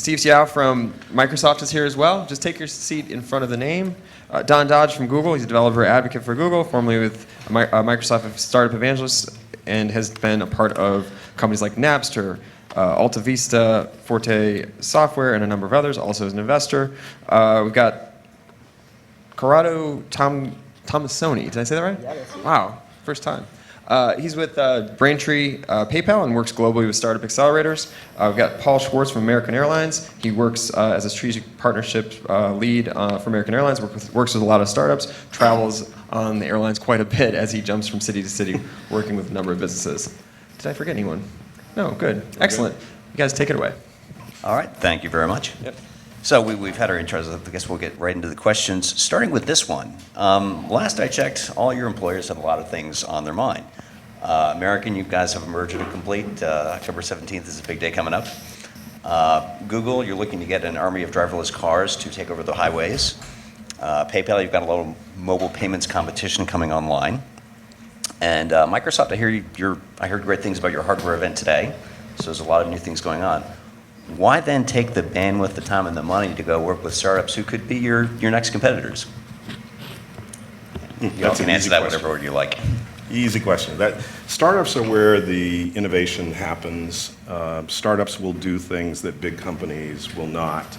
Steve Xiao from Microsoft is here as well. Just take your seat in front of the name. Don Dodge from Google. He's a developer advocate for Google, formerly with Microsoft Startup Evangelist, and has been a part of companies like Napster, Alta Vista, Forte Software, and a number of others, also as an investor. We've got Corrado Tomasoni. Did I say that right? Yeah, that's it. Wow, first time. He's with Braintree PayPal and works globally with startup accelerators. We've got Paul Schwartz from American Airlines. He works as a strategic partnership lead for American Airlines, works with a lot of startups, travels on the airlines quite a bit as he jumps from city to city, working with a number of businesses. Did I forget anyone? No, good. Excellent. You guys take it away. All right, thank you very much. Yep. So we've had our intros. I guess we'll get right into the questions, starting with this one. Last I checked, all your employers have a lot of things on their mind. American, you guys have a merger to complete. October 17th is a big day coming up. Google, you're looking to get an army of driverless cars to take over the highways. PayPal, you've got a little mobile payments competition coming online. And Microsoft, I heard great things about your hardware event today. So there's a lot of new things going on. Why then take the bandwidth, the time, and the money to go work with startups who could be your next competitors? You all can answer that whatever word you like. Easy question. Startups are where the innovation happens. Startups will do things that big companies will not.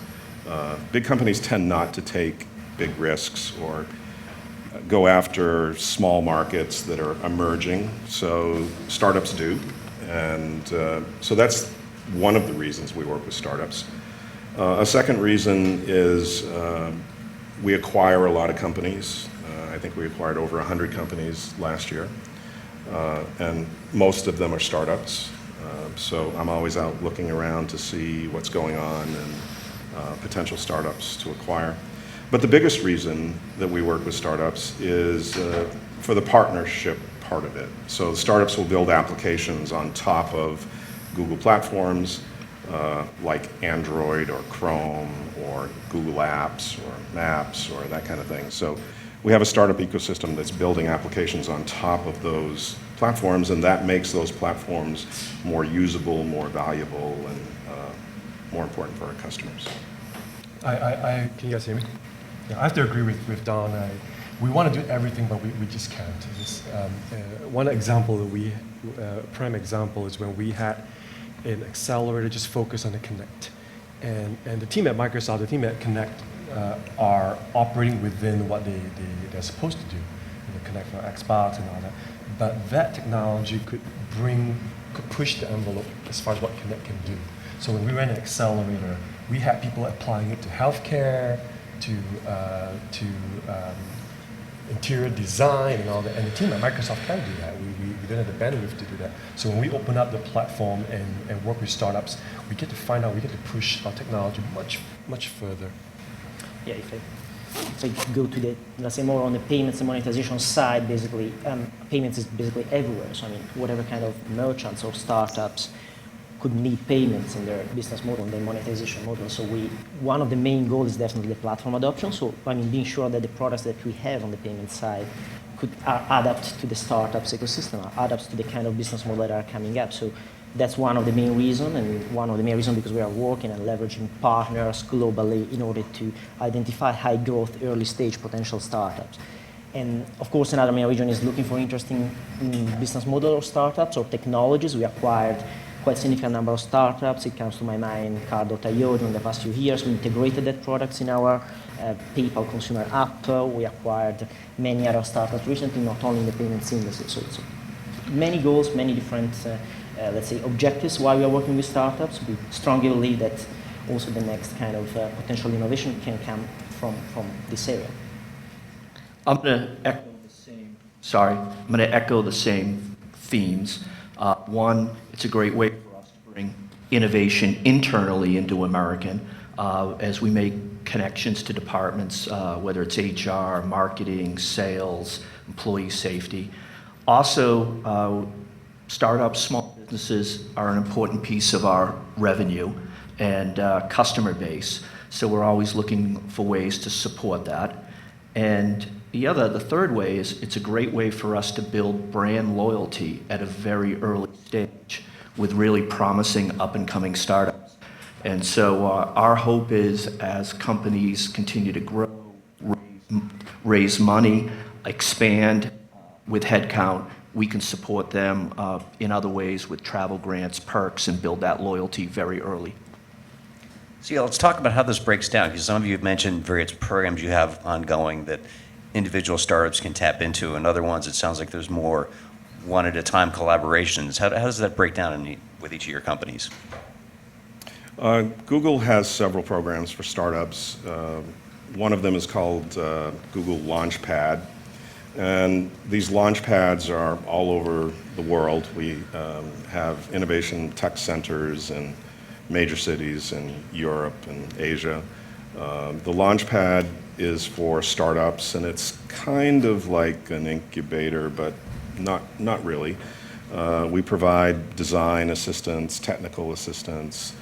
Big companies tend not to take big risks or go after small markets that are emerging. So startups do. And so that's one of the reasons we work with startups. A second reason is we acquire a lot of companies. I think we acquired over 100 companies last year, and most of them are startups. So I'm always out looking around to see what's going on and potential startups to acquire. But the biggest reason that we work with startups is for the partnership part of it. So startups will build applications on top of Google platforms like Android or Chrome or Google Apps or Maps or that kind of thing. So we have a startup ecosystem that's building applications on top of those platforms, and that makes those platforms more usable, more valuable, and more important for our customers. Can you guys hear me? Yeah, I have to agree with Don. We want to do everything, but we just can't. One example prime example is when we had an accelerator just focus on the Connect. And the team at Microsoft, the team at Connect are operating within what they're supposed to do. Connect for Xbox and all that. But that technology could push the envelope as far as what Connect can do. So when we ran an accelerator, we had people applying it to healthcare, to interior design and all that. And the team at Microsoft can do that. We didn't have the bandwidth to do that. So when we open up the platform and work with startups, we get to push our technology much further. Yeah, if I go to let's say more on the payments and monetization side, basically, payments is basically everywhere. So I mean, whatever kind of merchants or startups could need payments in their business model and their monetization model. So one of the main goals is definitely the platform adoption. So I mean, being sure that the products that we have on the payment side could adapt to the startups ecosystem, adapt to the kind of business model that are coming up. So that's one of the main reasons, and one of the main reasons because we are working and leveraging partners globally in order to identify high growth, early stage potential startups. And of course, another main reason is looking for interesting business model or startups or technologies. We acquired quite a significant number of startups. It comes to my mind Car.io during the past few years. We integrated that products in our PayPal consumer app. We acquired many other startups recently, not only in the payments industry. So it's many goals, many different let's say, objectives while we are working with startups. We strongly believe that also the next kind of potential innovation can come from this area. I'm going to echo the same themes. One, it's a great way for us to bring innovation internally into American as we make connections to departments, whether it's HR, marketing, sales, employee safety. Also, startups, small businesses are an important piece of our revenue and customer base. So we're always looking for ways to support that. And the third way is it's a great way for us to build brand loyalty at a very early stage with really promising up-and-coming startups. And so our hope is as companies continue to grow, raise money, expand with headcount, we can support them in other ways with travel grants, perks, and build that loyalty very early. So yeah, let's talk about how this breaks down, because some of you have mentioned various programs you have ongoing that individual startups can tap into, and other ones it sounds like there's more one-at-a-time collaborations. How does that break down with each of your companies? Google has several programs for startups. One of them is called Google Launchpad. And these launch pads are all over the world. We have innovation tech centers in major cities in Europe and Asia. The launch pad is for startups, and it's kind of like an incubator, but not really. We provide design assistance, technical assistance,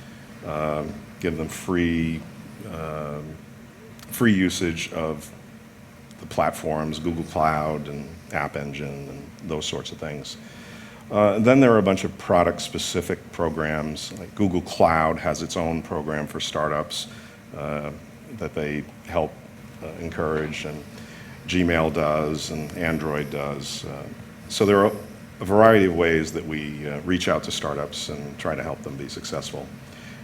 give them free usage of the platforms, Google Cloud and App Engine and those sorts of things. Then there are a bunch of product-specific programs. Like Google Cloud has its own program for startups that they help encourage, and Gmail does, and Android does. So there are a variety of ways that we reach out to startups and try to help them be successful.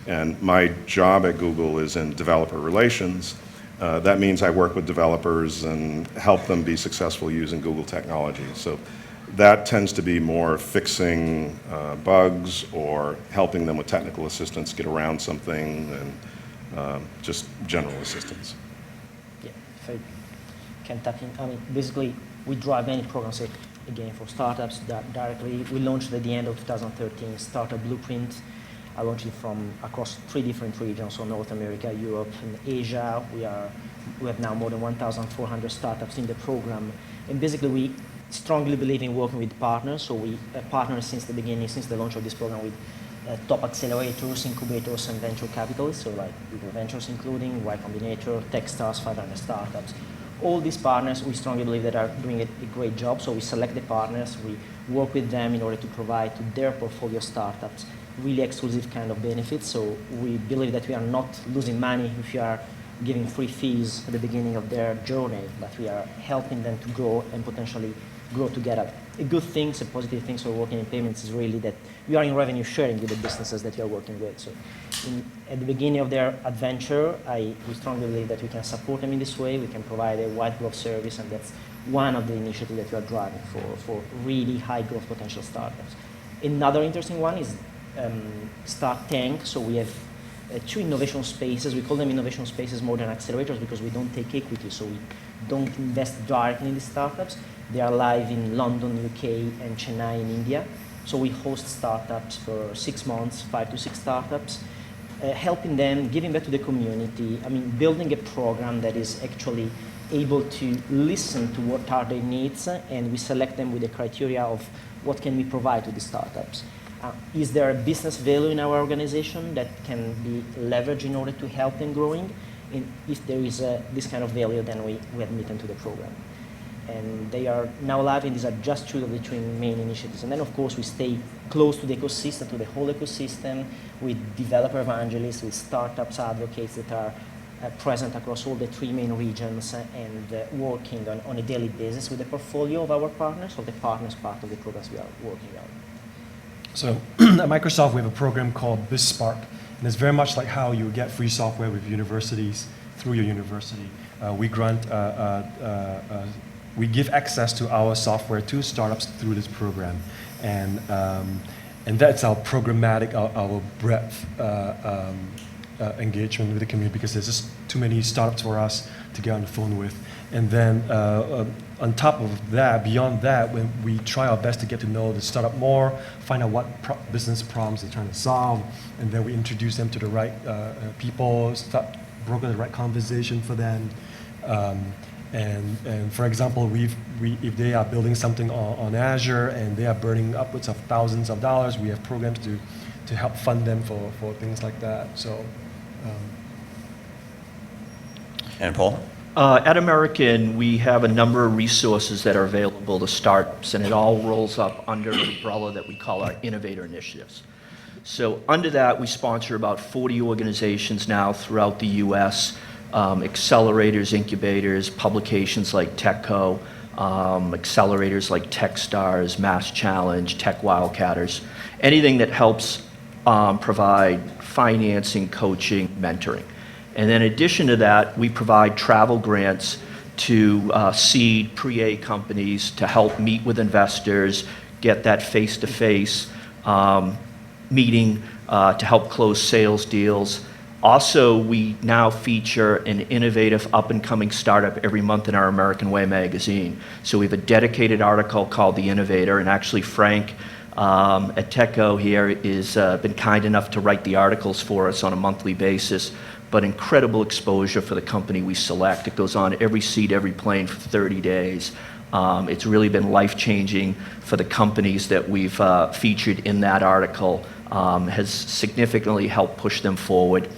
And my job at Google is in developer relations. That means I work with developers and help them be successful using Google technology. So that tends to be more fixing bugs or helping them with technical assistance get around something, and just general assistance. Yeah, if I can tap in, I mean, basically, we drive many programs, again, for startups directly. We launched at the end of 2013 Startup Blueprint. I launched it from across 3 different regions, so North America, Europe, and Asia. We have now more than 1,400 startups in the program. And basically, we strongly believe in working with partners. So we partner since the beginning, since the launch of this program, with top accelerators, incubators, and venture capitalists. So like Google Ventures, including Y Combinator, Techstars, 500 Startups. All these partners, we strongly believe that are doing a great job. So we select the partners, we work with them in order to provide to their portfolio startups really exclusive kind of benefits. So we believe that we are not losing money if you are giving free fees at the beginning of their journey, but we are helping them to grow and potentially grow together. A good thing, a positive thing for working in payments is really that you are in revenue sharing with the businesses that you are working with. So at the beginning of their adventure, we strongly believe that we can support them in this way. We can provide a white glove service, and that's one of the initiatives that we are driving for really high growth potential startups. Another interesting one is Start Tank. So we have 2 innovation spaces. We call them innovation spaces more than accelerators because we don't take equity, so we don't invest directly in the startups. They are live in London, UK, and Chennai in India. So we host startups for 6 months, 5 to 6 startups, helping them, giving back to the community. I mean, building a program that is actually able to listen to what are their needs, and we select them with the criteria of what can we provide to the startups. Is there a business value in our organization that can be leveraged in order to help them growing? And if there is this kind of value, then we admit them to the program. And they are now live, and these are just 2 of the 3 main initiatives. And then, of course, we stay close to the ecosystem, to the whole ecosystem, with developer evangelists, with startups advocates that are present across all the 3 main regions, and working on a daily basis with the portfolio of our partners, or the partners part of the programs we are working on. So at Microsoft, we have a program called BizSpark, and it's very much like how you get free software with universities through your university. We give access to our software to startups through this program, and that's our programmatic, our breadth engagement with the community, because there's just too many startups for us to get on the phone with. And then on top of that, beyond that, when we try our best to get to know the startup more, find out what business problems they're trying to solve, and then we introduce them to the right people, start broker the right conversation for them. And for example, if they are building something on Azure and they are burning upwards of thousands of dollars, we have programs to help fund them for things like that. So. And Paul? At American, we have a number of resources that are available to startups, and it all rolls up under an umbrella that we call our innovator initiatives. So under that, we sponsor about 40 organizations now throughout the U.S., accelerators, incubators, publications like TechCo, accelerators like TechStars, Mass Challenge, Tech Wildcatters, anything that helps provide financing, coaching, mentoring. And then in addition to that, we provide travel grants to seed pre-A companies to help meet with investors, get that face-to-face meeting to help close sales deals. Also, we now feature an innovative up-and-coming startup every month in our American Way magazine. So we have a dedicated article called The Innovator, and actually Frank at TechCo here is been kind enough to write the articles for us on a monthly basis, but incredible exposure for the company we select. It goes on every seat, every plane for 30 days. It's really been life-changing for the companies that we've featured in that article, has significantly helped push them forward.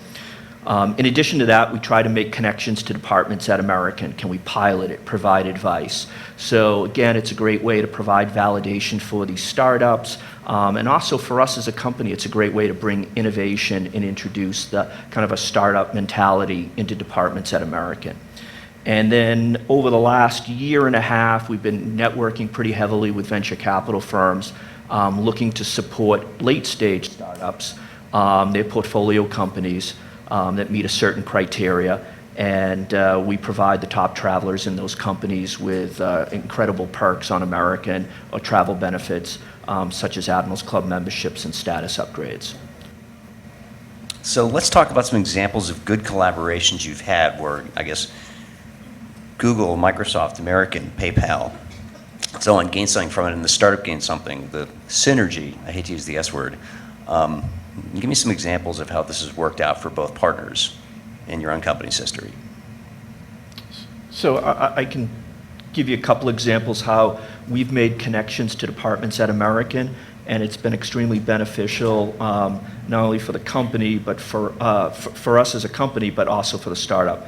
In addition to that, we try to make connections to departments at American. Can we pilot it, provide advice? So again, it's a great way to provide validation for these startups. And also for us as a company, it's a great way to bring innovation and introduce the kind of a startup mentality into departments at American. And then over the last year and a half, we've been networking pretty heavily with venture capital firms, looking to support late-stage startups, their portfolio companies, that meet a certain criteria, and we provide the top travelers in those companies with incredible perks on American or travel benefits, such as Admirals Club memberships and status upgrades. So let's talk about some examples of good collaborations you've had where, I guess, Google, Microsoft, American, PayPal, so on, gain something from it, and the startup gained something. The synergy, I hate to use the S word, give me some examples of how this has worked out for both partners in your own company's history. So I can give you a couple examples how we've made connections to departments at American, and it's been extremely beneficial, not only for the company, but for us as a company, but also for the startup.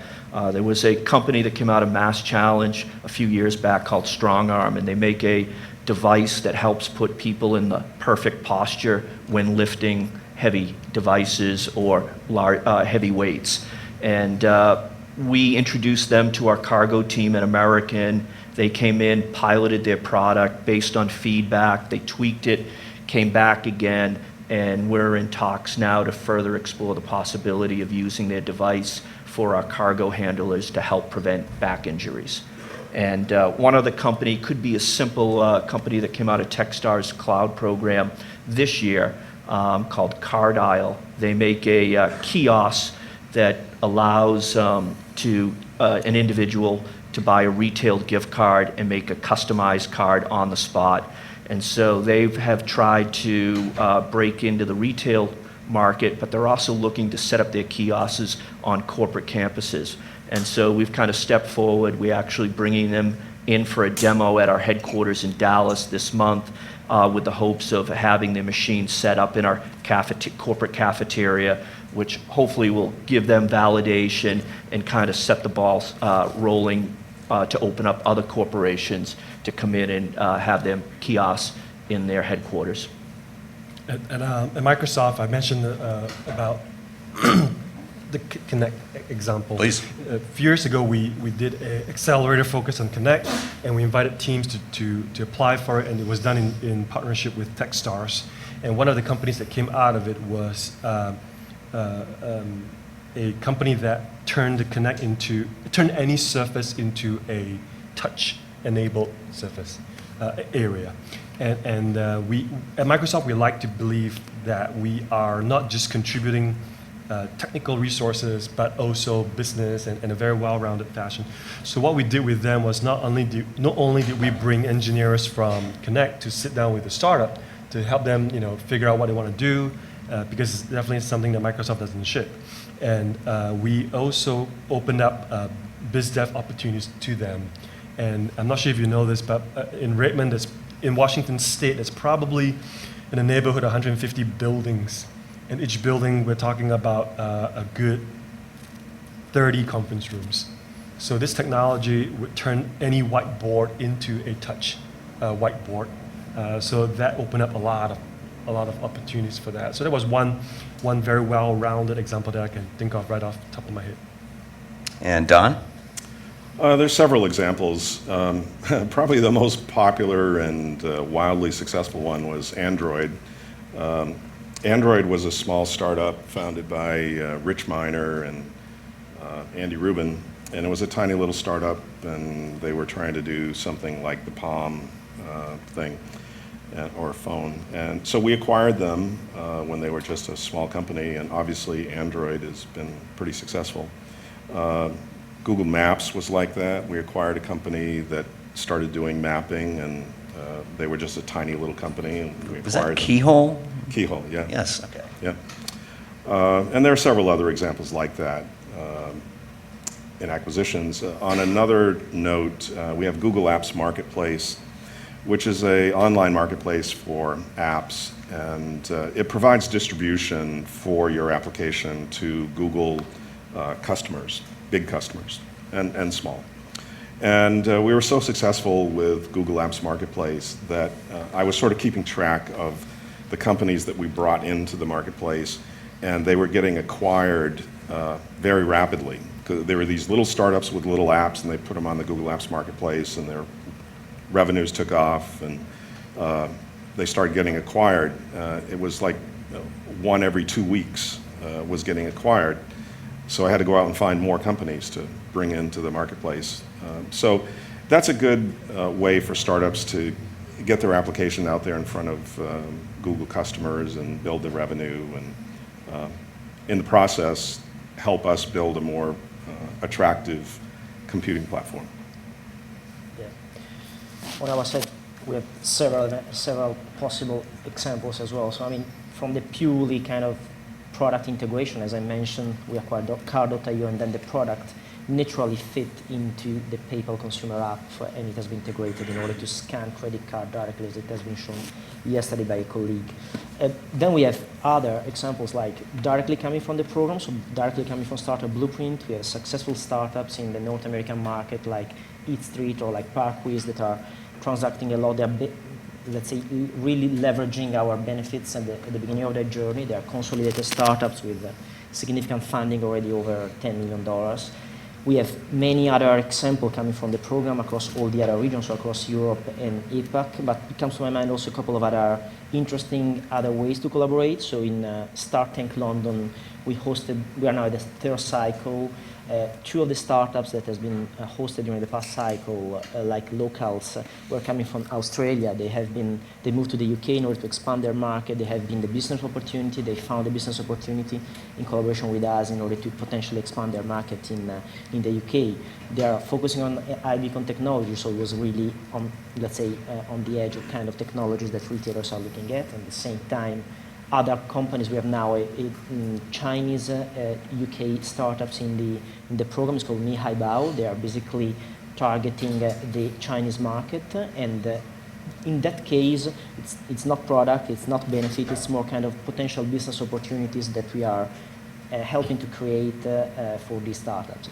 There was a company that came out of Mass Challenge a few years back called Strong Arm, and they make a device that helps put people in the perfect posture when lifting heavy devices or heavy weights. And we introduced them to our cargo team at American. They came in, piloted their product based on feedback. They tweaked it, came back again, and we're in talks now to further explore the possibility of using their device for our cargo handlers to help prevent back injuries. And one other company could be a simple company that came out of TechStars cloud program this year, called Cardile. They make a kiosk that allows an individual to buy a retail gift card and make a customized card on the spot. And so they have tried to break into the retail market, but they're also looking to set up their kiosks on corporate campuses. And so we've kind of stepped forward. We're actually bringing them in for a demo at our headquarters in Dallas this month, with the hopes of having their machine set up in our corporate cafeteria, which hopefully will give them validation and kind of set the ball rolling to open up other corporations to come in and have their kiosks in their headquarters. At Microsoft, I mentioned about the Connect example. Please. A few years ago, we did an accelerator focus on Connect, and we invited teams to apply for it, and it was done in partnership with TechStars. And one of the companies that came out of it was a company that turned the Connect turned any surface into a touch-enabled surface area. And we at Microsoft, we like to believe that we are not just contributing technical resources, but also business in a very well-rounded fashion. So what we did with them was not only did we bring engineers from Connect to sit down with the startup to help them, figure out what they want to do, because it's definitely something that Microsoft doesn't ship. And we also opened up biz dev opportunities to them. And I'm not sure if you know this, but in Redmond, in Washington State, there's probably in the neighborhood of 150 buildings. In each building, we're talking about a good 30 conference rooms. So this technology would turn any whiteboard into a touch whiteboard. So that opened up a lot of a lot of opportunities for that. So that was one very well-rounded example that I can think of right off the top of my head. And Don? There's several examples. Probably the most popular and wildly successful one was Android. Android was a small startup founded by Rich Miner and Andy Rubin, and it was a tiny little startup, and they were trying to do something like the Palm thing or phone. And so we acquired them when they were just a small company, and obviously Android has been pretty successful. Google Maps was like that. We acquired a company that started doing mapping, and they were just a tiny little company, and we Was that acquired them. Keyhole? Keyhole, yeah. Yes, okay. Yeah. And there are several other examples like that in acquisitions. On another note, we have Google Apps Marketplace, which is an online marketplace for apps, and it provides distribution for your application to Google customers, big customers, and small. And we were so successful with Google Apps Marketplace that I was sort of keeping track of the companies that we brought into the marketplace, and they were getting acquired very rapidly. There were these little startups with little apps, and they put them on the Google Apps Marketplace, and their revenues took off, and they started getting acquired. It was like one every 2 weeks was getting acquired. So I had to go out and find more companies to bring into the marketplace. So that's a good way for startups to get their application out there in front of Google customers and build the revenue, and in the process help us build a more attractive computing platform. Yeah. What I was saying, we have several possible examples as well. So I mean, from the purely kind of product integration, as I mentioned, we acquired car.io, and then the product naturally fit into the PayPal consumer app, and it has been integrated in order to scan credit card directly, as it has been shown yesterday by a colleague. Then we have other examples like directly coming from the program, so directly coming from Startup Blueprint. We have successful startups in the North American market like Eat Street or like Parkwiz that are transacting a lot. They're, let's say, really leveraging our benefits at the beginning of their journey. They are consolidated startups with significant funding, already over $10 million. We have many other examples coming from the program across all the other regions, so across Europe and APAC, but it comes to my mind also a couple of other interesting other ways to collaborate. So in Start Tank London, we are now at the third cycle. Two of the startups that has been hosted during the past cycle, like Locals, were coming from Australia. They moved to the UK in order to expand their market. They have been the business opportunity. They found a business opportunity in collaboration with us in order to potentially expand their market in the UK. They are focusing on iBeacon technology, so it was really on, let's say, on the edge of kind of technologies that retailers are looking at. And at the same time, other companies, we have now Chinese UK startups in the program. It's called Mihai Bao. They are basically targeting the Chinese market, and in that case, it's not product, it's not benefit, it's more kind of potential business opportunities that we are helping to create for these startups.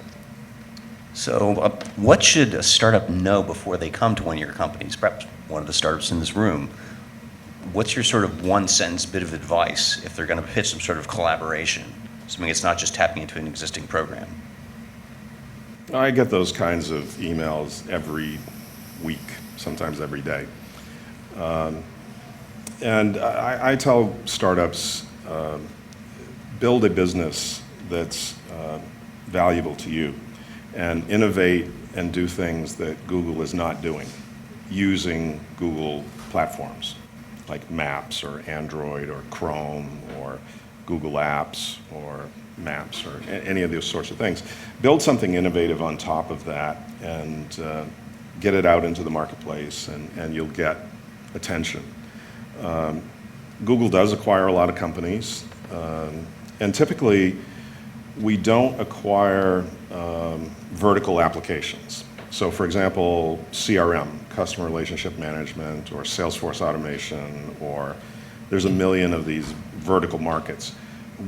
So what should a startup know before they come to one of your companies, perhaps one of the startups in this room? What's your sort of one-sentence bit of advice if they're going to pitch some sort of collaboration, assuming it's not just tapping into an existing program? I get those kinds of emails every week, sometimes every day. And I tell startups, build a business that's valuable to you, and innovate and do things that Google is not doing, using Google platforms like Maps or Android or Chrome or Google Apps or Maps or any of those sorts of things. Build something innovative on top of that, and get it out into the marketplace, and you'll get attention. Google does acquire a lot of companies, and typically we don't acquire vertical applications. So for example, CRM, customer relationship management, or Salesforce automation, or there's a million of these vertical markets.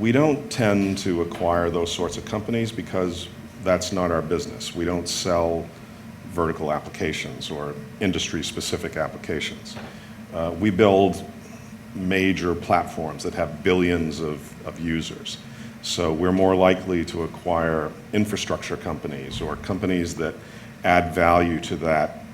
We don't tend to acquire those sorts of companies because that's not our business. We don't sell vertical applications or industry-specific applications. We build major platforms that have billions of users. So we're more likely to acquire infrastructure companies or companies that add value to that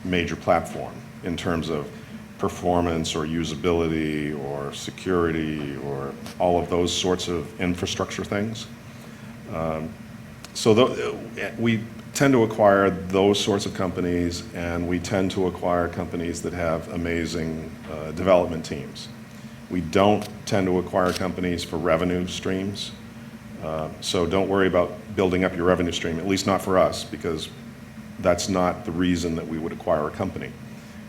major platform in terms of performance or usability or security or all of those sorts of infrastructure things. We tend to acquire those sorts of companies, and we tend to acquire companies that have amazing development teams. We don't tend to acquire companies for revenue streams. So don't worry about building up your revenue stream, at least not for us, because that's not the reason that we would acquire a company.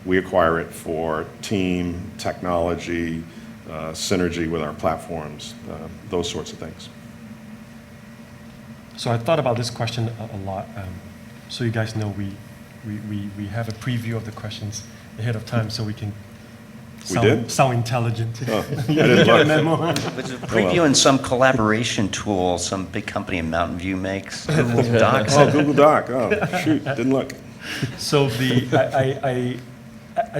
We acquire it for team, technology, synergy with our platforms, those sorts of things. So I thought about this question a lot. So you guys know we have a preview of the questions ahead of time, so we can sound intelligent. Oh, I didn't look. Memo. Was it previewing some collaboration tool some big company in Mountain View makes? Google Docs? Oh, Google Doc. Oh, shoot, didn't look. So I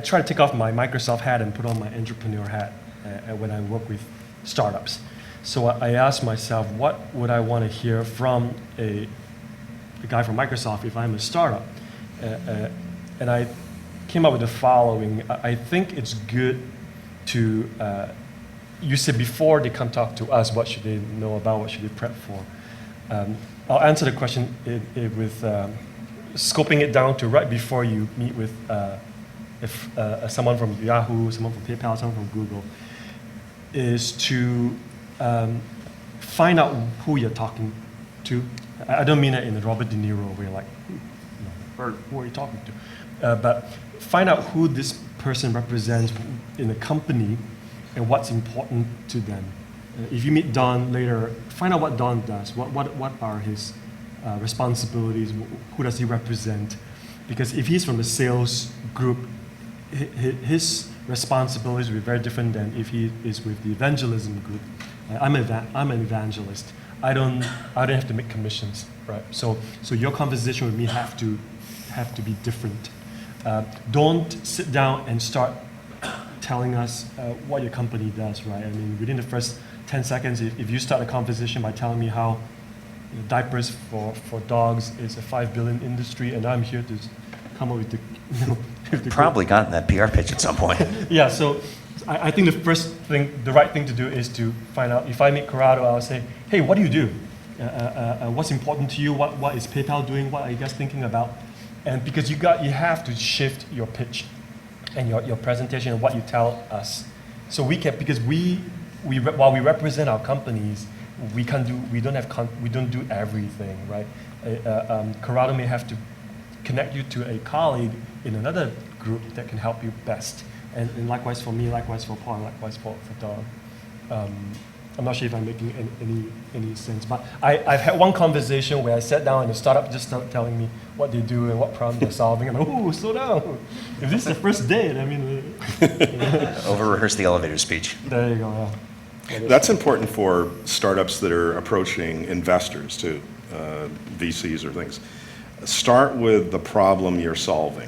try to take off my Microsoft hat and put on my entrepreneur hat when I work with startups. So I asked myself, what would I want to hear from a guy from Microsoft if I'm a startup? And I came up with the following. I think it's good to, you said before they come talk to us, what should they know about, what should they prep for? I'll answer the question with scoping it down to right before you meet with someone from Yahoo, someone from PayPal, someone from Google, is to find out who you're talking to. I don't mean it in a Robert De Niro where you're like, who are you talking to? But find out who this person represents in a company and what's important to them. If you meet Don later, find out what Don does. What are his responsibilities? Who does he represent? Because if he's from the sales group, his responsibilities will be very different than if he is with the evangelism group. I'm an evangelist. I don't have to make commissions, right? So your conversation with me have to be different. Don't sit down and start telling us what your company does, right? I mean, within the first 10 seconds, if you start a conversation by telling me how diapers for dogs is a $5 billion industry, and I'm here to come up with the Probably gotten that PR pitch at some point. Yeah, so I think the right thing to do is to find out. If I meet Corrado, I'll say, hey, what do you do? What's important to you? What is PayPal doing? What are you guys thinking about? And because you have to shift your pitch and your presentation and what you tell us. So we can, because while we represent our companies, we don't do everything, right? Corrado may have to connect you to a colleague in another group that can help you best. And likewise for me, likewise for Paul, likewise for Don. I'm not sure if I'm making any sense, but I've had one conversation where I sat down and the startup just started telling me what they do and what problem they're solving. And oh, slow down. If this is the first date, I mean... Over-rehearse the elevator speech. There you go, yeah. That's important for startups that are approaching investors too, VCs or things. Start with the problem you're solving.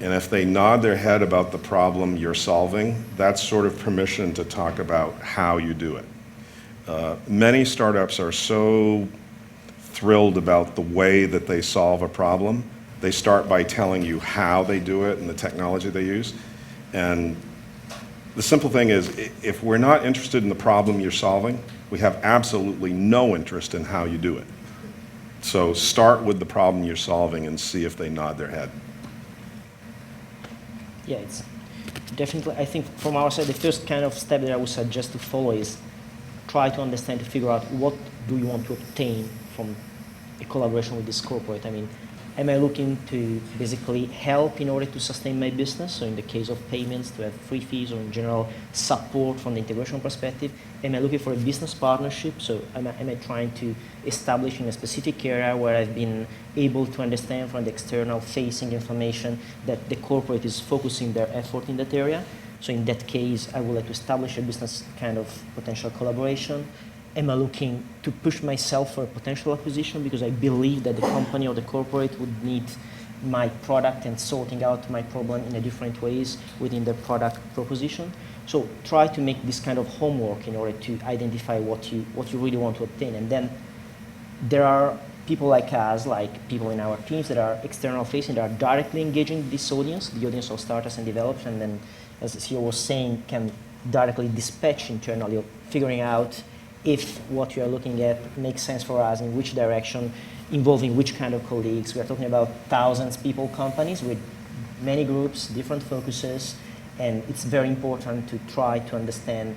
And if they nod their head about the problem you're solving, that's sort of permission to talk about how you do it. Many startups are so thrilled about the way that they solve a problem, they start by telling you how they do it and the technology they use. And the simple thing is, if we're not interested in the problem you're solving, we have absolutely no interest in how you do it. So start with the problem you're solving and see if they nod their head. Yeah, it's definitely, I think from our side, the first kind of step that I would suggest to follow is try to understand, to figure out what do you want to obtain from a collaboration with this corporate. I mean, am I looking to basically help in order to sustain my business? So in the case of payments, to have free fees, or in general, support from the integration perspective. Am I looking for a business partnership? So am I trying to establish in a specific area where I've been able to understand from the external facing information that the corporate is focusing their effort in that area? So in that case, I would like to establish a business kind of potential collaboration. Am I looking to push myself for a potential acquisition because I believe that the company or the corporate would need my product and sorting out my problem in a different ways within their product proposition? So try to make this kind of homework in order to identify what you really want to obtain. And then there are people like us, like people in our teams that are external facing, that are directly engaging this audience, the audience of startups and developers, and then, as the CEO was saying, can directly dispatch internally, figuring out if what you are looking at makes sense for us, in which direction, involving which kind of colleagues. We are talking about thousands of people companies with many groups, different focuses, and it's very important to try to understand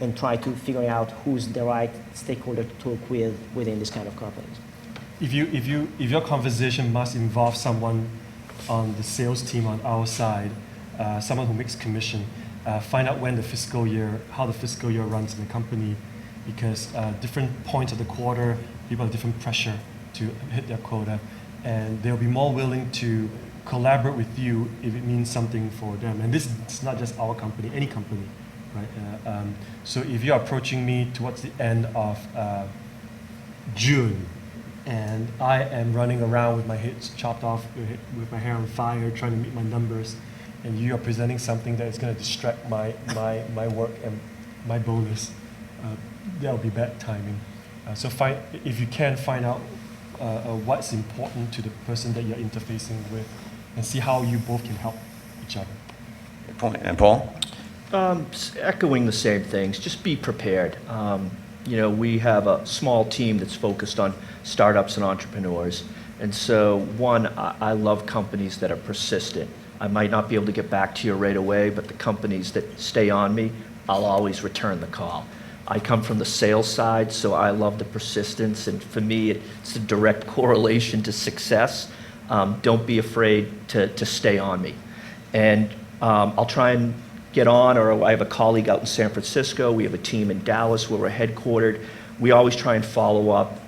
and try to figure out who's the right stakeholder to talk with within this kind of companies. If your conversation must involve someone on the sales team on our side, someone who makes commission, find out when the fiscal year, how the fiscal year runs in the company, because different points of the quarter, people have different pressure to hit their quota, and they'll be more willing to collaborate with you if it means something for them. And this is not just our company, any company, right? So if you're approaching me towards the end of June, and I am running around with my head chopped off, with my hair on fire, trying to meet my numbers, and you are presenting something that is going to distract my work and my bonus, that will be bad timing. So if you can, find out what's important to the person that you're interfacing with, and see how you both can help each other. Good point. And Paul? Echoing the same things, just be prepared. We have a small team that's focused on startups and entrepreneurs. And so, one, I love companies that are persistent. I might not be able to get back to you right away, but the companies that stay on me, I'll always return the call. I come from the sales side, so I love the persistence. And for me, it's a direct correlation to success. Don't be afraid to stay on me. And I'll try and get on, or I have a colleague out in San Francisco. We have a team in Dallas where we're headquartered. We always try and follow up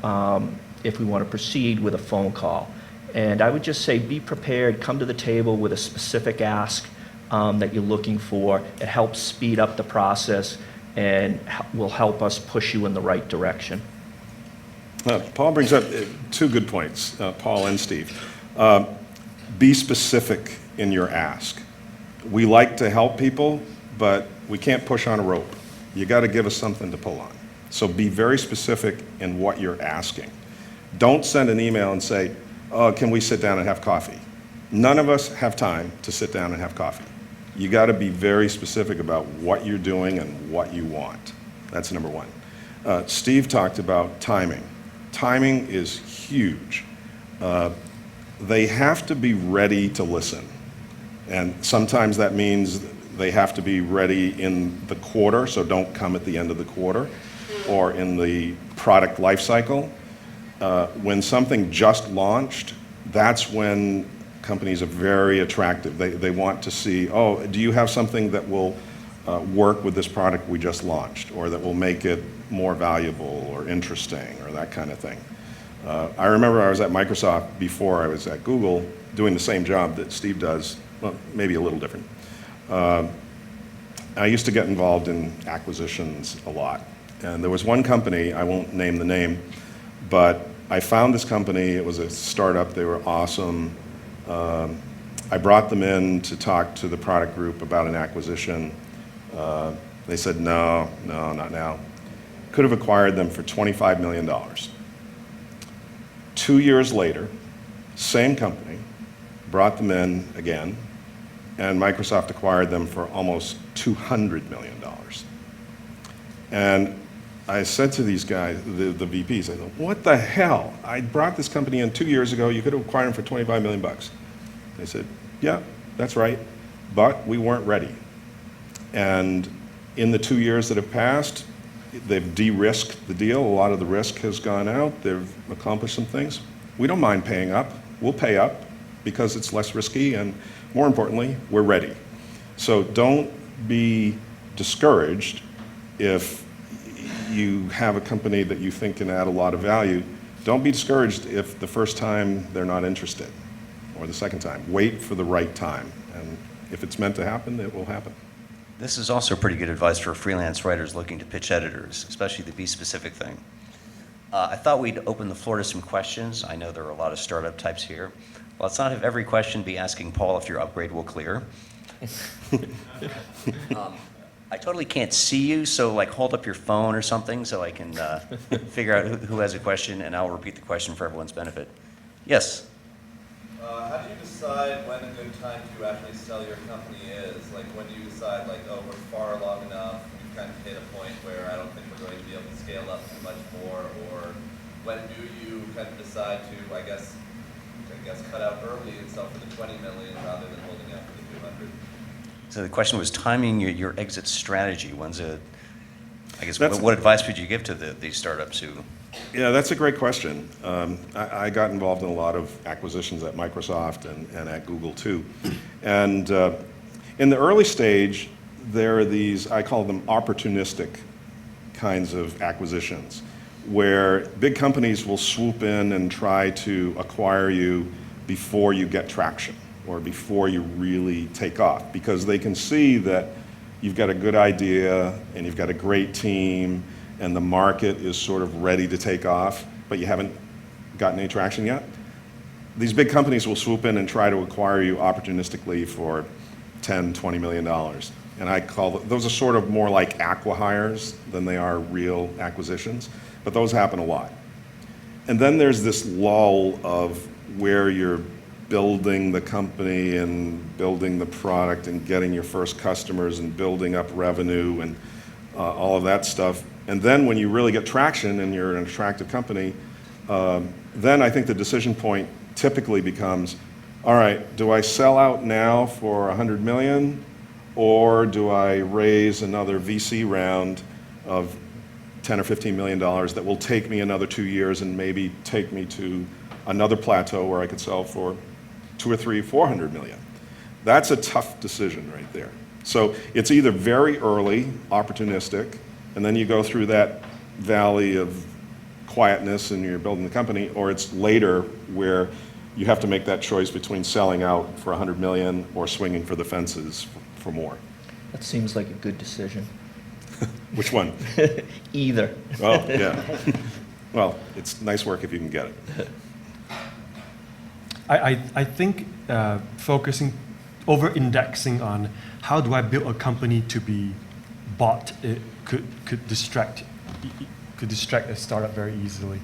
if we want to proceed with a phone call. And I would just say, be prepared, come to the table with a specific ask that you're looking for. It helps speed up the process and will help us push you in the right direction. Paul brings up two good points, Paul and Steve. Be specific in your ask. We like to help people, but we can't push on a rope. You got to give us something to pull on. So be very specific in what you're asking. Don't send an email and say, oh, can we sit down and have coffee? None of us have time to sit down and have coffee. You got to be very specific about what you're doing and what you want. That's number one. Steve talked about timing. Timing is huge. They have to be ready to listen. And sometimes that means they have to be ready in the quarter, so don't come at the end of the quarter, or in the product life cycle. When something just launched, that's when companies are very attractive. They want to see, oh, do you have something that will work with this product we just launched, or that will make it more valuable or interesting, or that kind of thing. I remember I was at Microsoft before I was at Google, doing the same job that Steve does, well, maybe a little different. I used to get involved in acquisitions a lot. And there was one company, I won't name the name, but I found this company. It was a startup. They were awesome. I brought them in to talk to the product group about an acquisition. They said, no, not now. Could have acquired them for $25 million. 2 years later, same company, brought them in again, and Microsoft acquired them for almost $200 million. And I said to these guys, the VPs, I said, what the hell? I brought this company in 2 years ago. You could have acquired them for 25 million bucks. They said, yeah, that's right, but we weren't ready. And in the 2 years that have passed, they've de-risked the deal. A lot of the risk has gone out. They've accomplished some things. We don't mind paying up. We'll pay up because it's less risky, and more importantly, we're ready. So don't be discouraged if you have a company that you think can add a lot of value. Don't be discouraged if the first time they're not interested, or the second time. Wait for the right time, and if it's meant to happen, it will happen. This is also pretty good advice for freelance writers looking to pitch editors, especially the be specific thing. I thought we'd open the floor to some questions. I know there are a lot of startup types here. Let's not have every question be asking Paul if your upgrade will clear. I totally can't see you, so like hold up your phone or something so I can figure out who has a question, and I'll repeat the question for everyone's benefit. Yes? How do you decide when a good time to actually sell your company is? Like, when do you decide, like, oh, we're far along enough, we've kind of hit a point where I don't think we're going to be able to scale up too much more, or when do you kind of decide to, I guess, cut out early and sell for the 20 million rather than holding out for the 200? So the question was timing your exit strategy. I guess, That's- what advice would you give to these startups who? Yeah, that's a great question. I got involved in a lot of acquisitions at Microsoft and at Google too. And in the early stage, there are these, I call them opportunistic kinds of acquisitions, where big companies will swoop in and try to acquire you before you get traction or before you really take off, because they can see that you've got a good idea and you've got a great team and the market is sort of ready to take off, but you haven't gotten any traction yet. These big companies will swoop in and try to acquire you opportunistically for $10, $20 million. And I call those are sort of more like acqui-hires than they are real acquisitions, but those happen a lot. And then there's this lull of where you're building the company and building the product and getting your first customers and building up revenue and all of that stuff. And then when you really get traction and you're an attractive company, then I think the decision point typically becomes, all right, do I sell out now for 100 million, or do I raise another VC round of 10 or 15 million dollars that will take me another 2 years and maybe take me to another plateau where I could sell for 2 or 3, 400 million. That's a tough decision right there. So it's either very early, opportunistic, and then you go through that valley of quietness and you're building the company, or it's later where you have to make that choice between selling out for 100 million or swinging for the fences for more. That seems like a good decision. Which one? Either. Oh, yeah. Well, it's nice work if you can get it. I think focusing, over-indexing on how do I build a company to be bought, it could distract a startup very easily.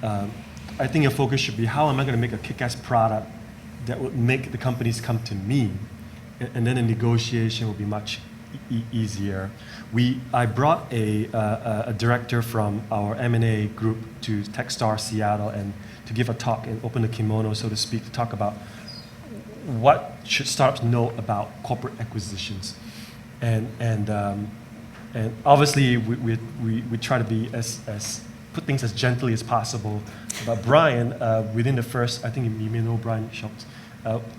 I think your focus should be how am I going to make a kick-ass product that would make the companies come to me, and then the negotiation will be much easier. I brought a director from our M&A group to Techstar Seattle and to give a talk and open the kimono, so to speak, to talk about what should startups know about corporate acquisitions. And obviously we try to be as put things as gently as possible. But Brian, within the first, I think you may know Brian Schultz.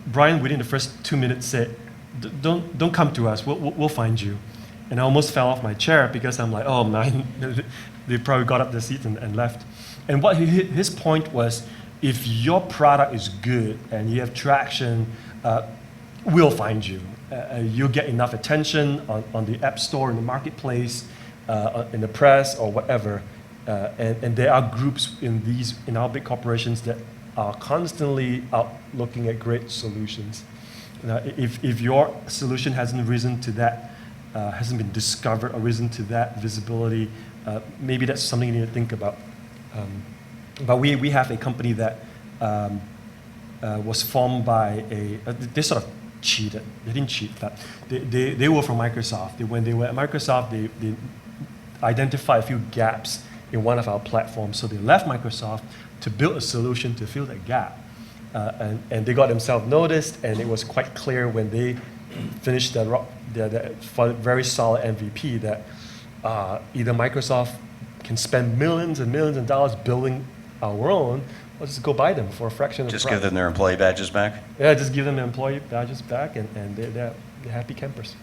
Brian, within the first 2 minutes, said, "Don't come to us. We'll find you." And I almost fell off my chair because I'm like, "Oh man," they probably got up their seats and left. And what his point was, if your product is good and you have traction, we'll find you. You'll get enough attention on the app store, in the marketplace, in the press, or whatever. And there are groups in our big corporations that are constantly out looking at great solutions. If your solution hasn't risen to that, hasn't been discovered or risen to that visibility, maybe that's something you need to think about. But we have a company that was formed by they sort of cheated. They didn't cheat, but they were from Microsoft. When they were at Microsoft, they identified a few gaps in one of our platforms. So they left Microsoft to build a solution to fill that gap. And they got themselves noticed, and it was quite clear when they finished the very solid MVP that either Microsoft can spend millions and millions of dollars building our own, or just go buy them for a fraction of the price. Just give them their employee badges back? Yeah, just give them their employee badges back, and they're happy campers.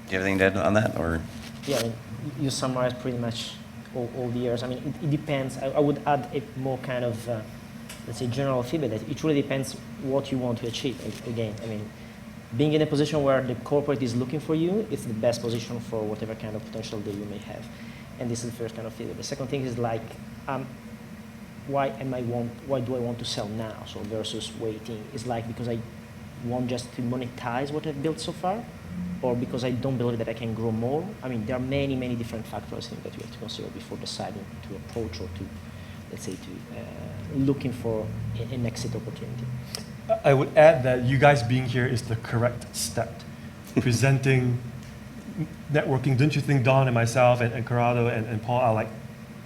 Do you have anything to add on that, or? Yeah, I mean, you summarized pretty much all the years. I mean, it depends. I would add a more kind of, let's say, general feedback that it really depends what you want to achieve. Again, I mean, being in a position where the corporate is looking for you, it's the best position for whatever kind of potential that you may have. And this is the first kind of feedback. The second thing is like, why do I want to sell now? So versus waiting, it's like because I want just to monetize what I've built so far, or because I don't believe that I can grow more. I mean, there are many, many different factors I think that you have to consider before deciding to approach or to, let's say, to looking for an exit opportunity. I would add that you guys being here is the correct step. Presenting, networking, don't you think Don and myself and Corrado and Paul are like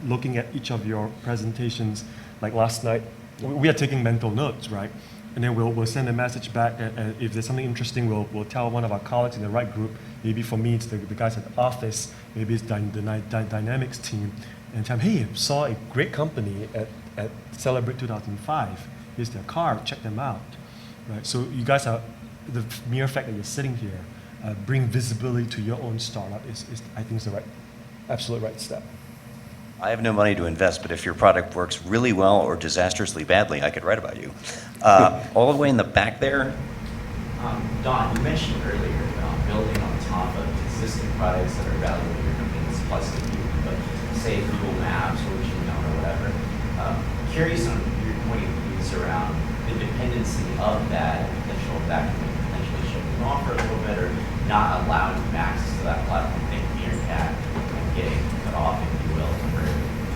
looking at each of your presentations like last night? We are taking mental notes, right? And then we'll send a message back, and if there's something interesting, we'll tell one of our colleagues in the right group. Maybe for me, it's the guys at the office, maybe it's the Dynamics team, and tell them, hey, saw a great company at Celebrate 2005. Here's their card, check them out. Right? So you guys are, the mere fact that you're sitting here, bring visibility to your own startup is I think, is the absolute right step. I have no money to invest, but if your product works really well or disastrously badly, I could write about you. All the way in the back there. Don, you mentioned earlier building on top of existing products that are valuable to your companies plus the new, but say Google Maps or Gmail or whatever. Curious on your point of views around the dependency of that and potential of that can potentially shutting off for a little bit or not allowing access to that platform, think Meerkat and getting cut off, if you will, for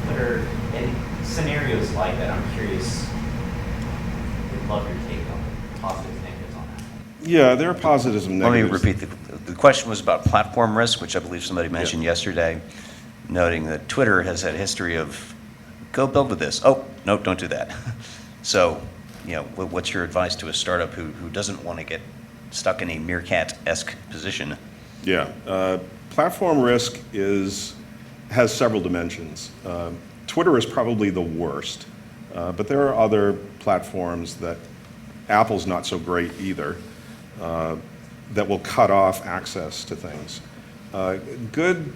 Twitter and scenarios like that. I'm curious. Would love your take on positives and negatives on that. Yeah, there are positives and Let me negatives. repeat. The question was about platform risk, which I believe somebody mentioned yesterday, noting that Twitter has had a history of, go build with this. Oh, no, don't do that. So, you know, what's your advice to a startup who doesn't want to get stuck in a Meerkat-esque position? Yeah, platform risk has several dimensions. Twitter is probably the worst, but there are other platforms that Apple's not so great either, that will cut off access to things. Good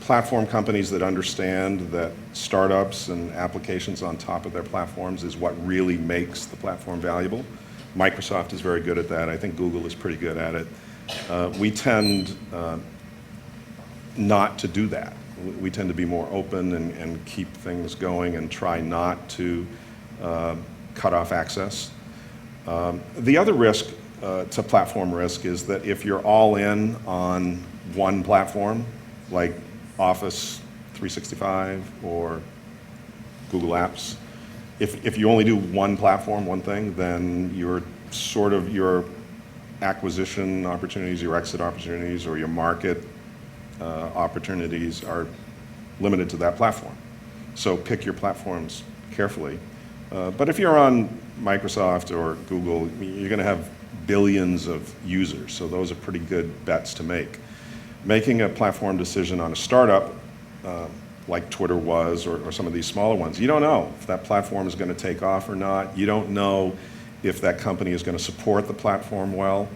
platform companies that understand that startups and applications on top of their platforms is what really makes the platform valuable. Microsoft is very good at that. I think Google is pretty good at it. We tend not to do that. We tend to be more open and keep things going and try not to cut off access. The other risk to platform risk is that if you're all in on one platform, like Office 365 or Google Apps, if you only do one platform, one thing, then your acquisition opportunities, your exit opportunities, or your market opportunities are limited to that platform. So pick your platforms carefully. But if you're on Microsoft or Google, you're going to have billions of users, so those are pretty good bets to make. Making a platform decision on a startup, like Twitter was, or some of these smaller ones, you don't know if that platform is going to take off or not. You don't know if that company is going to support the platform well.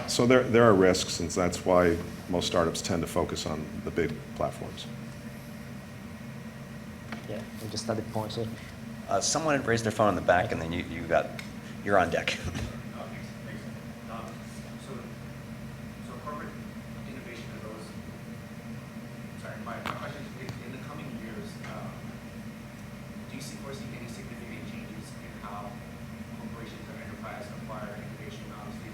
So there are risks, and that's why most startups tend to focus on the big platforms. Yeah, I just added points. Someone had raised their phone in the back, and then you're on deck. So corporate innovation arose. Sorry, my question is, in the coming years, do you foresee any significant changes in how corporations or enterprise acquire innovation? Obviously,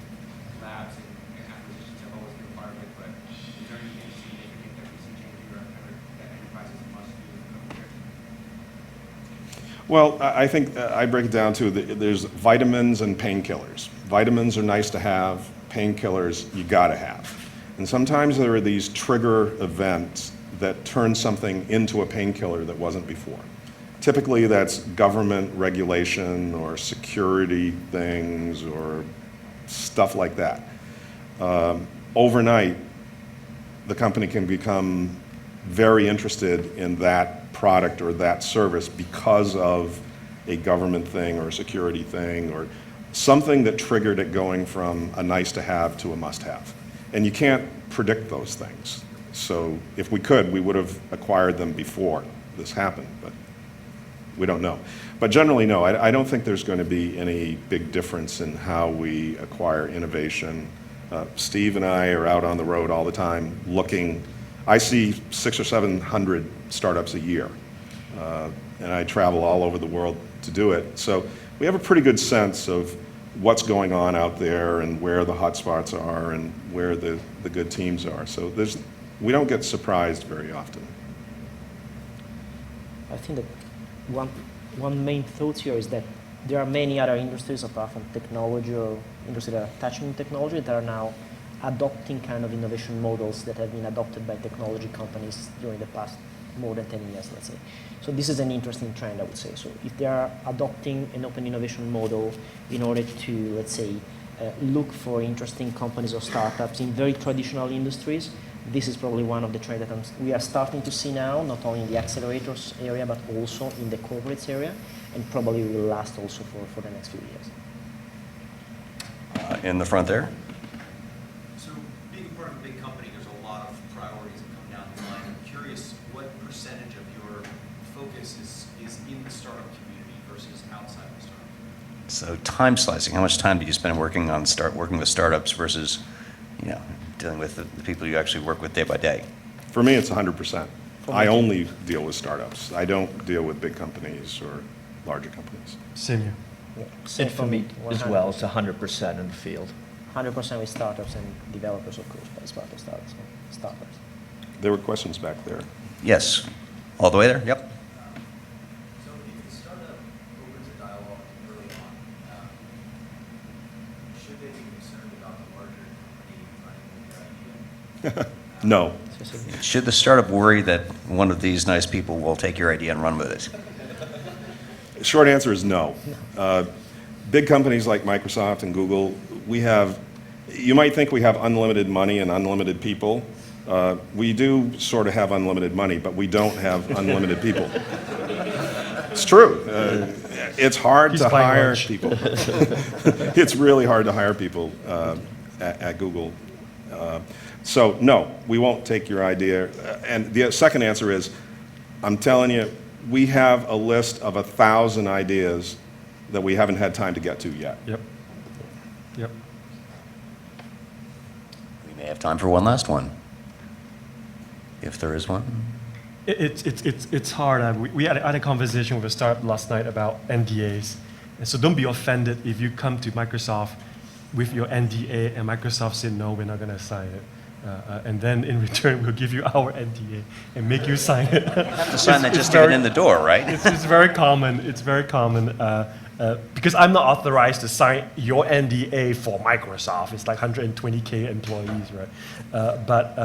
labs and acquisitions have always been a part of it, but is there anything significant that we see changing or that enterprises must do in the coming years? Well, I think I break it down to there's vitamins and painkillers. Vitamins are nice to have, painkillers you gotta have. And sometimes there are these trigger events that turn something into a painkiller that wasn't before. Typically that's government regulation or security things or stuff like that. Overnight, the company can become very interested in that product or that service because of a government thing or a security thing or something that triggered it going from a nice to have to a must have. And you can't predict those things. So if we could, we would have acquired them before this happened, but we don't know. But generally, no, I don't think there's going to be any big difference in how we acquire innovation. Steve and I are out on the road all the time looking. I see 600 or 700 startups a year, and I travel all over the world to do it. So we have a pretty good sense of what's going on out there and where the hot spots are and where the good teams are. So we don't get surprised very often. I think that one main thought here is that there are many other industries apart from technology or industries that are touching technology that are now adopting kind of innovation models that have been adopted by technology companies during the past more than 10 years, let's say. So this is an interesting trend, I would say. So if they are adopting an open innovation model in order to, let's say, look for interesting companies or startups in very traditional industries, this is probably one of the trends that we are starting to see now, not only in the accelerators area, but also in the corporates area, and probably will last also for the next few years. In the front there. So being a part of a big company, there's a lot of priorities that come down the line. I'm curious what percentage of your focus is in the startup community versus outside the startup community? So time slicing, how much time do you spend working with startups versus, dealing with the people you actually work with day by day? For me, it's 100%. I only deal with startups. I don't deal with big companies or larger companies. Same here. Yeah. And for me as well, it's 100% in the field. 100% with startups and developers, of course, but it's part of startups. There were questions back there. Yes. All the way there? Yep. So if the startup opens a dialogue early on, should they be concerned about the larger company running with their idea? No. Should the startup worry that one of these nice people will take your idea and run with it? Short answer is no. Big companies like Microsoft and Google, you might think we have unlimited money and unlimited people. We do sort of have unlimited money, but we don't have unlimited people. It's true. It's hard to hire people. It's really hard to hire people at Google. So no, we won't take your idea. And the second answer is, I'm telling you, we have a list of 1,000 ideas that we haven't had time to get to yet. Yep. We may have time for one last one, if there is one. It's hard. We had a conversation with a startup last night about NDAs. And so don't be offended if you come to Microsoft with your NDA and Microsoft said, no, we're not going to sign it. And then in return, we'll give you our NDA and make you sign it. You have to sign that just to get in the door, right? It's very common. It's very common because I'm not authorized to sign your NDA for Microsoft. It's like 120K employees, right? But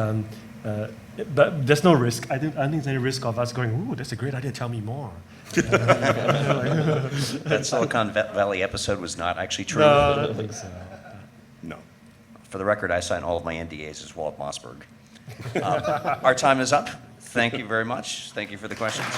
there's no risk. I don't think there's any risk of us going, ooh, that's a great idea, tell me more. That Silicon Valley episode was not actually true. No, I don't think so. No. For the record, I sign all of my NDAs as Walt Mossberg. Our time is up. Thank you very much. Thank you for the questions.